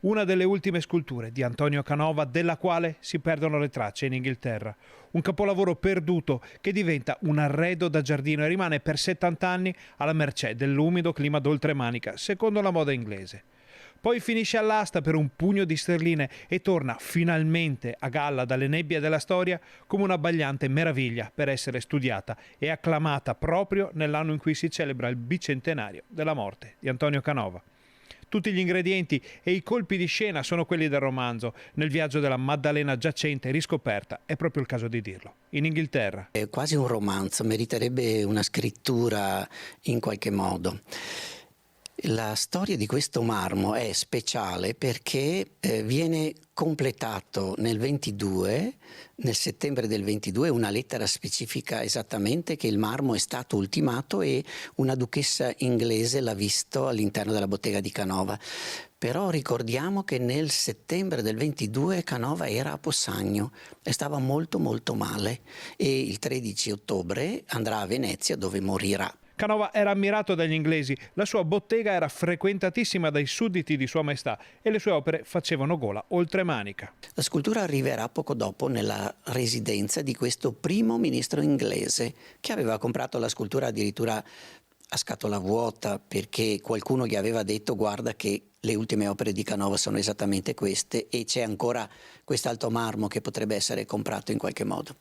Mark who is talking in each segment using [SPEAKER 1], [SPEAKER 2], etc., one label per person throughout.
[SPEAKER 1] una delle ultime sculture di Antonio Canova, della quale si perdono le tracce in Inghilterra. Un capolavoro perduto che diventa un arredo da giardino e rimane per 70 anni alla mercé dell'umido clima d'oltremanica, secondo la moda inglese. Poi finisce all'asta per un pugno di sterline e torna finalmente a galla dalle nebbie della storia come una abbagliante meraviglia per essere studiata e acclamata proprio nell'anno in cui si celebra il bicentenario della morte di Antonio Canova. Tutti gli ingredienti e i colpi di scena sono quelli del romanzo. Nel viaggio della Maddalena giacente e riscoperta è proprio il caso di dirlo. In Inghilterra.
[SPEAKER 2] È quasi un romanzo, meriterebbe una scrittura in qualche modo. La storia di questo marmo è speciale perché viene completato nel settembre del 22, una lettera specifica esattamente che il marmo è stato ultimato e una duchessa inglese l'ha visto all'interno della bottega di Canova. Però ricordiamo che nel settembre del 22 Canova era a Possagno e stava molto molto male e il 13 ottobre andrà a Venezia dove morirà.
[SPEAKER 1] Canova era ammirato dagli inglesi, la sua bottega era frequentatissima dai sudditi di Sua Maestà e le sue opere facevano gola oltremanica.
[SPEAKER 2] La scultura arriverà poco dopo nella residenza di questo primo ministro inglese che aveva comprato la scultura addirittura a scatola vuota perché qualcuno gli aveva detto guarda che le ultime opere di Canova sono esattamente queste e c'è ancora quest'altro marmo che potrebbe essere comprato in qualche modo.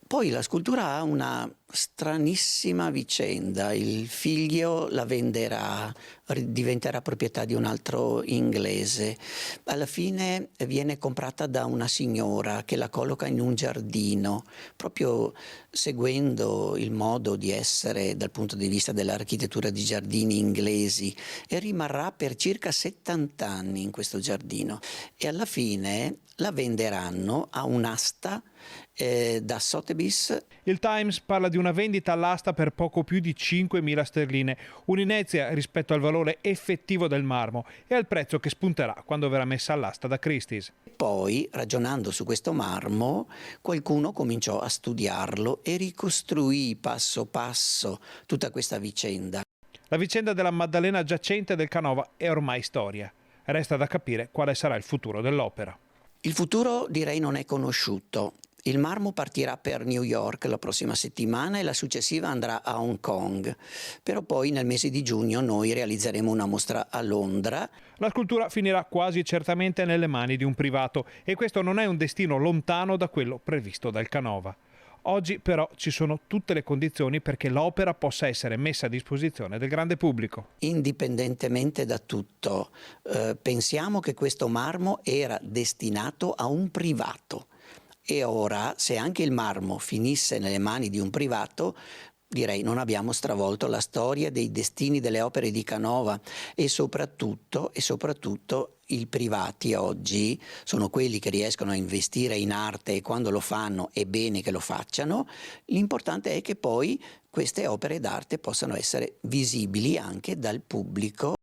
[SPEAKER 2] Poi la scultura ha una stranissima vicenda, il figlio la venderà, diventerà proprietà di un altro inglese, alla fine viene comprata da una signora che la colloca in un giardino, proprio seguendo il modo di essere dal punto di vista dell'architettura di giardini inglesi e rimarrà per circa 70 anni in questo giardino e alla fine la venderanno a un'asta da Sotheby's.
[SPEAKER 1] Il Times parla di una vendita all'asta per poco più di 5.000 sterline, un'inezia rispetto al valore effettivo del marmo e al prezzo che spunterà quando verrà messa all'asta da Christie's.
[SPEAKER 2] Poi, ragionando su questo marmo, qualcuno cominciò a studiarlo e ricostruì passo passo tutta questa vicenda.
[SPEAKER 1] La vicenda della Maddalena giacente del Canova è ormai storia. Resta da capire quale sarà il futuro dell'opera.
[SPEAKER 2] Il futuro direi non è conosciuto. Il marmo partirà per New York la prossima settimana e la successiva andrà a Hong Kong. Però poi nel mese di giugno noi realizzeremo una mostra a Londra.
[SPEAKER 1] La scultura finirà quasi certamente nelle mani di un privato e questo non è un destino lontano da quello previsto dal Canova. Oggi però ci sono tutte le condizioni perché l'opera possa essere messa a disposizione del grande pubblico.
[SPEAKER 2] Indipendentemente da tutto, pensiamo che questo marmo era destinato a un privato. E ora, se anche il marmo finisse nelle mani di un privato, direi non abbiamo stravolto la storia dei destini delle opere di Canova e soprattutto i privati oggi sono quelli che riescono a investire in arte e quando lo fanno è bene che lo facciano. L'importante è che poi queste opere d'arte possano essere visibili anche dal pubblico.